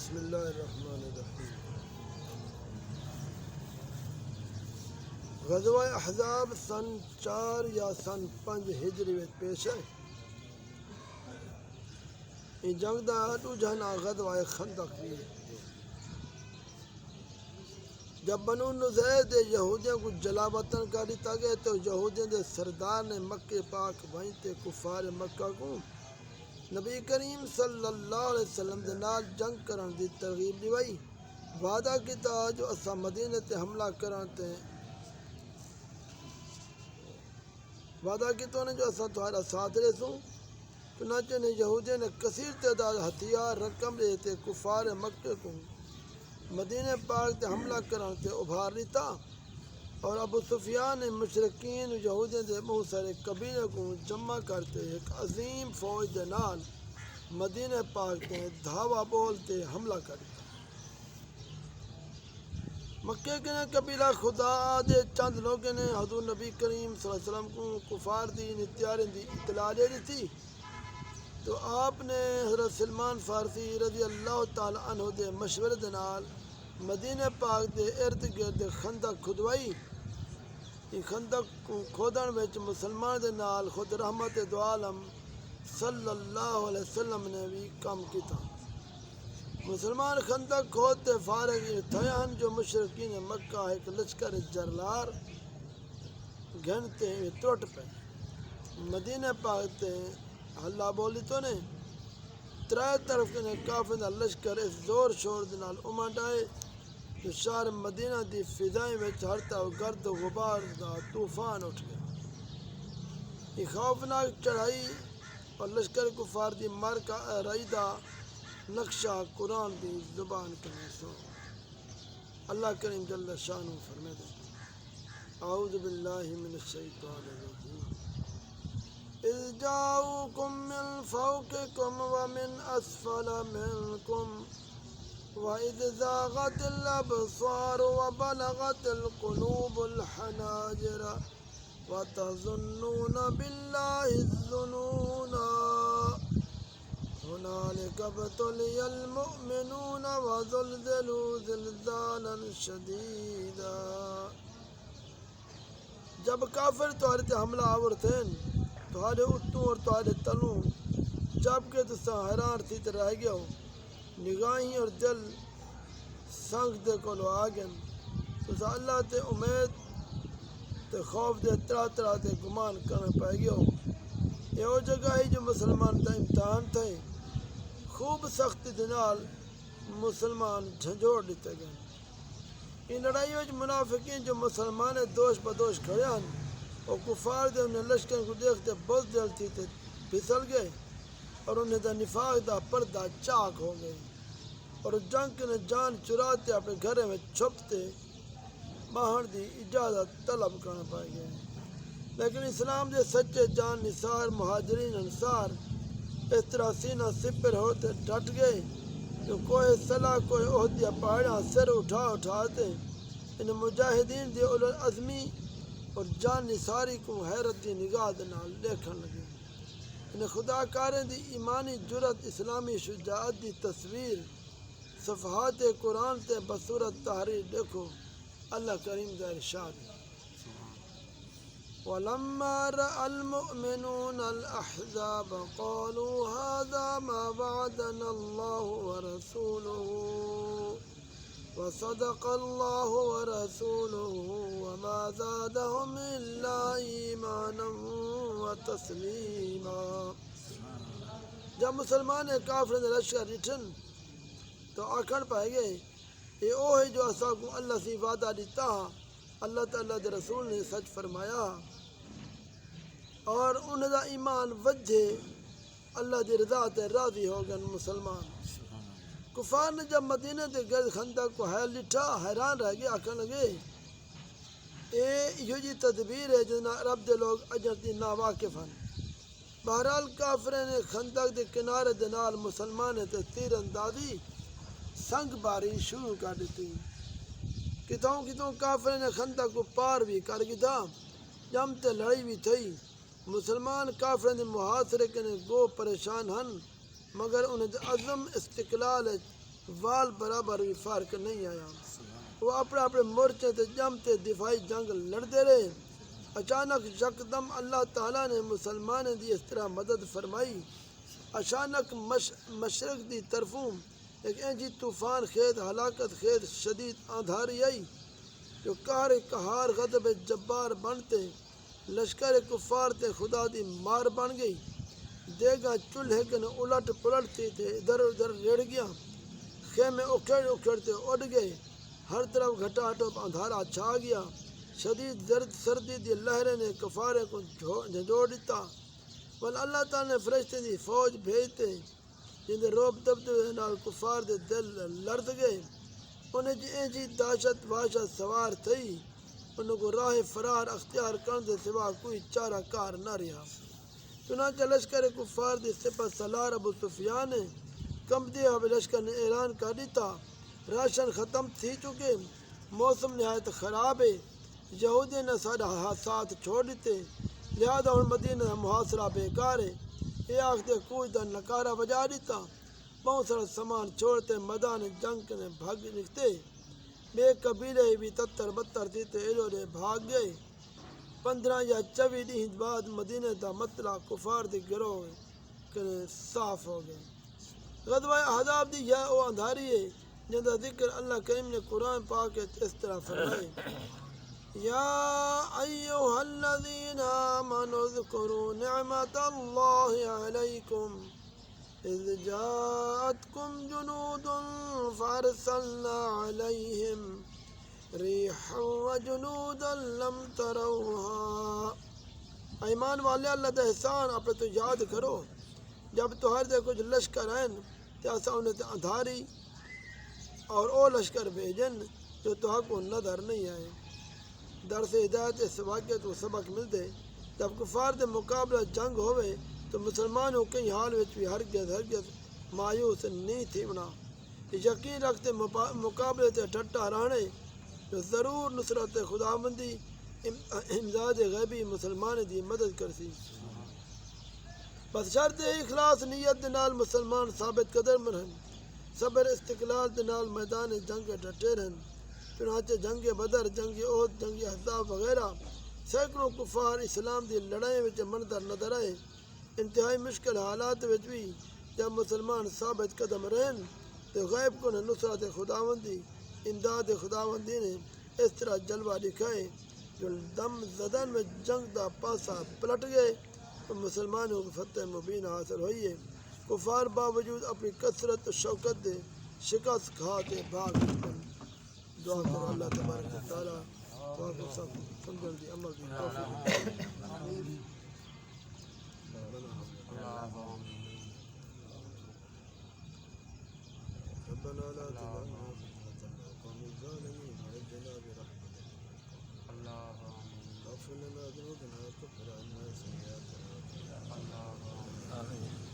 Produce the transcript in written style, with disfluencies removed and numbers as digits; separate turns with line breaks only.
بسم اللہ الرحمن الرحیم۔ غزوہ احزاب سن 4 یا سن 5 ہجری میں پیش ہے۔ یہ جنگ دا جہنا غزوہ خندق بھی ہے۔ جب بنو نذیر یہودیوں کو جلا وطن کر دیتا گیا تو یہودیوں دے سردار نے مکہ پاک وہیں تے کفار مکہ کو نبی کریم صلی اللہ علیہ وسلم دے نال جنگ کرن دی ترغیب دیوائی۔ وعدہ کیتا جو اسا مدینے تے حملہ کرن تے وعدہ کیتا نے جو اسا تہاڈا ساتھ رسوں۔ چنانچہ نے یہودیوں نے کثیر تعداد ہتھیار رقم دے تے کفار مکہ کو مدینہ پاک تے حملہ کرن تے ابھار لیتا، اور ابو سفیان نے مشرکین یہودیوں دے بہت سارے قبیلے کو جمع کرتے ایک عظیم فوج دے نال مدینہ پاک تے دھاوا بولتے حملہ کر دیا۔ مکہ کے قبیلہ خدا دے چند لوگوں نے حضور نبی کریم صلی اللہ علیہ وسلم کو کفار دی تیاری دی اطلاع دے دی تھی، تو آپ نے حضرت سلمان فارسی رضی اللہ تعالی عنہ دے مشورے دے نال مدینہ پاک دے ارد گرد خندق کھدوائی۔ یہ خندق کو کھودن وچ مسلمان دے نال خود رحمت دو عالم صلی اللہ علیہ وسلم نے بھی کام کیتا۔ مسلمان خندق کھودتے فارغ تھے ہن جو مشرکین مکہ ایک لشکر جرلار گھنتے ٹوٹ پے مدینہ پاک تے حلہ بولی تو نے ترائے طرف کے کافر دا لشکر اس زور شور دے نال امڈ آئے جو شہر مدینہ دی فضائیں وچ ہرتا گرد و غبار دا طوفان اٹھ گیا۔ یہ خوفناک چڑھائی اور لشکر کفار دی مر کا رائی دا نقشہ قرآن دی زبان کرنے سو اللہ کریم جل شانہ فرمائے دے اعوذ باللہ من الشیطان الرجیم اذ جاؤکم من فوقکم ومن اسفل منکم وَإِذْ زَاغَتِ الْأَبْصَارُ وَبَلَغَتِ الْقُلُوبُ الْحَنَاجِرَ وَتَظُنُّونَ بِاللَّهِ الظُّنُونَ هُنَالِكَ ابْتُلِيَ الْمُؤْمِنُونَ وَزُلْزِلُوا زِلْزَالًا شَدِيدًا۔ جب کافر تمہارے تے حملہ آور تھے تمہارے اتوں اور تمہارے تلوں جب کہ تساں حیران تھی تے رہ گیا ہو، نگاہیں اور دل سنگ دے کولو آگن تو اللہ تے امید تے خوف دے طرح دے گمان کرنا پائے گیا ہو۔ یہ وہ جگہ ہے جو مسلمان دا امتحان تھے، خوب سختی دے نال مسلمان جھنجھوڑ دیتے گئے۔ ان لڑائی وچ منافقین جو مسلمان دوش بدوش کھڑے ہیں اور کفار دے انہیں لشکر کو دیکھتے بزدل تھی تے پھسل گئے اور انہیں دا نفاق دا پردہ چاک ہو گئے، اور جنگ کے جان چراتے اپنے گھرے میں چھپتے باہر دی اجازت طلب کرنا پائے گئے۔ لیکن اسلام دے سچے جان نثار مہاجرین انصار اس طرح سینہ سپر ہوتے ڈٹ گئے جو کوئی صلاح کوئی عہدیہ پہاڑیاں سر اٹھاتے ان مجاہدین دی اولوالعظمی اور جان نثاری کو حیرت دی نگاہ دے نال دیکھن لگے۔ انہیں خدا کاریں دی ایمانی جرت اسلامی شجاعت دی تصویر صفحات قرآن تے بصورت تحریر دیکھو اللہ کریم دا ارشاد وَلَمَّا رَأَى الْمُؤْمِنُونَ الْأَحْزَابَ قَالُوا هَذَا مَا وَعَدَنَا اللَّهُ وَرَسُولُهُ وَصَدَقَ اللَّهُ وَرَسُولُهُ وَمَا زَادَهُمْ إِلَّا إِيمَانًا وَتَسْلِيمًا۔ جب مسلمان کافر نے لشکر ریٹھن تو آکھن پائے گئے یہ او ہے جو اسا کو اللہ سے وعدہ دیتا اللہ تعالیٰ دے رسول نے سچ فرمایا، اور انہیں دا ایمان وجھے اللہ دی رضا تے راضی ہو گئے مسلمان۔ کفار نے جب مدینہ دے گرد خندق کو حیل لٹھا حیران رہ گئے، آکھن لگے یہ جی تدبیر ہے جنا رب دے لوگ اجر دی ناواقف ہیں۔ بہرحال کافریں نے خندق دے کنارے دے نال مسلمان تے تیر اندازی سنگ باری شروع کر دیتی۔ کتوں کافریں نے خندق کو پار بھی کر گیا، جم تے لڑائی بھی تھی۔ مسلمان کافریں نے محاصرے کے گو پریشان ہن، مگر انہیں عزم استقلال وال برابر بھی فرق نہیں آیا۔ وہ اپنے مورچے تے جمتے دفاعی جنگ لڑتے رہے۔ اچانک یکدم اللہ تعالیٰ نے مسلمانوں دی اس طرح مدد فرمائی۔ اچانک مشرق دی طرفوں ایک اینجی طوفان خیز ہلاکت خیز شدید آندھاری آئی جو قہار غضب جبار بنتے لشکر کفار تے خدا دی مار بن گئی۔ دیگا چولہے کن الٹ پلٹتی تھے، ادھر ادھر ریڑ گیا، خیمے اکھڑتے اڑ گئے، ہر طرف گھٹا ٹوپ اندھارا چھا گیا، شدید زرد سردی دی لہریں نے کفارے کو جھنجھوڑ دیتا۔ ول اللہ تعالیٰ نے فرشتے دی فوج بھیجتے جن دے روب دبدبے نال کفار دے دل لرز گئے۔ انہیں جی دہشت وحشت سوار تھی، انہوں کو راہ فرار اختیار کرنے دے سوا کوئی چارہ کار نہ رہا۔ چنانچہ لشکر کفار دی سپہ سالار ابو سفیان نے کمبدے ہوئے لشکر نے اعلان کر دیتا راشن ختم تھی چکے، موسم نہایت خراب ہے، یہودی نے سارا ساتھ چھوڑ دیتے، لہذا ہن مدینہ کا محاصرہ بیکار ہے۔ یہ آختے کوئی دا نکارہ بجا دیتا، بہت سارا سامان چھوڑتے میدان جنگ نے بھاگ نکتے، بے قبیلے بھی تتر بتر تھی تے ایلوڑے بھاگ گئے۔ 15 یا 24 دن بعد مدینہ دا مطلع کفار دی گروہ صاف ہو گئے۔ غزوہ احزاب دی یہ او اندھاری ہے جن دا ذکر اللہ کریم نے قرآن پاک اس طرح فرمائے، یا ایہا الذین آمنوا اذکروا نعمت اللہ علیکم اذ جاءتکم جنود فارسلنا علیہم ریحا وجنودا لم تروها۔ ایمان والے اللہ دا احسان اپنے تو یاد کرو جب تو ہر دے کچھ لشکر ہیں تے اسا انہیں تے اندھاری اور او لشکر بھیجن جو تو کو نظر نہیں آئے۔ درس ہدایت اس واقعے تو سبق ملتے جب کفار دے مقابلہ جنگ ہوئے تو مسلمانوں کئی حال وچ بھی ہرگز مایوس نہیں تھی بنا، یقین رکھتے مقابلے تے ڈٹا رہنے جو ضرور نصرت خداوندی امداد غیبی مسلمان دی مدد کرسی۔ بس شرط اخلاص نیت دے نال مسلمان ثابت قدم رہن، صبر استقلال دے نال میدان جنگ ڈٹے رہن۔ چنانچہ جنگ بدر، جنگ احد، جنگ احزاب وغیرہ سینکڑوں کفار اسلام دی لڑائی وچ منظر نظر آئے۔ انتہائی مشکل حالات وچ بھی جب مسلمان ثابت قدم رہن تو غیب کو نصرت خداوندی امداد خداوندی نے اس طرح جلوہ دکھائے جو دم زدن میں جنگ دا پاسا پلٹ گئے اور مسلمانوں کو فتح مبین حاصل ہوئی ہے۔ کفار باوجود اپنی کثرت و شوکت دے شکست کھاتے بھاگ نکل۔ دعا کرو اللہ تبارک و تعالیٰ دعا کو سب سمجھن دی عمل دی توفیق ربنا لا تجعلنا فتنة للقوم الظالمين ونجنا برحمتك اغفر لنا ذنوبنا وكفر عنا سيئاتنا آمين.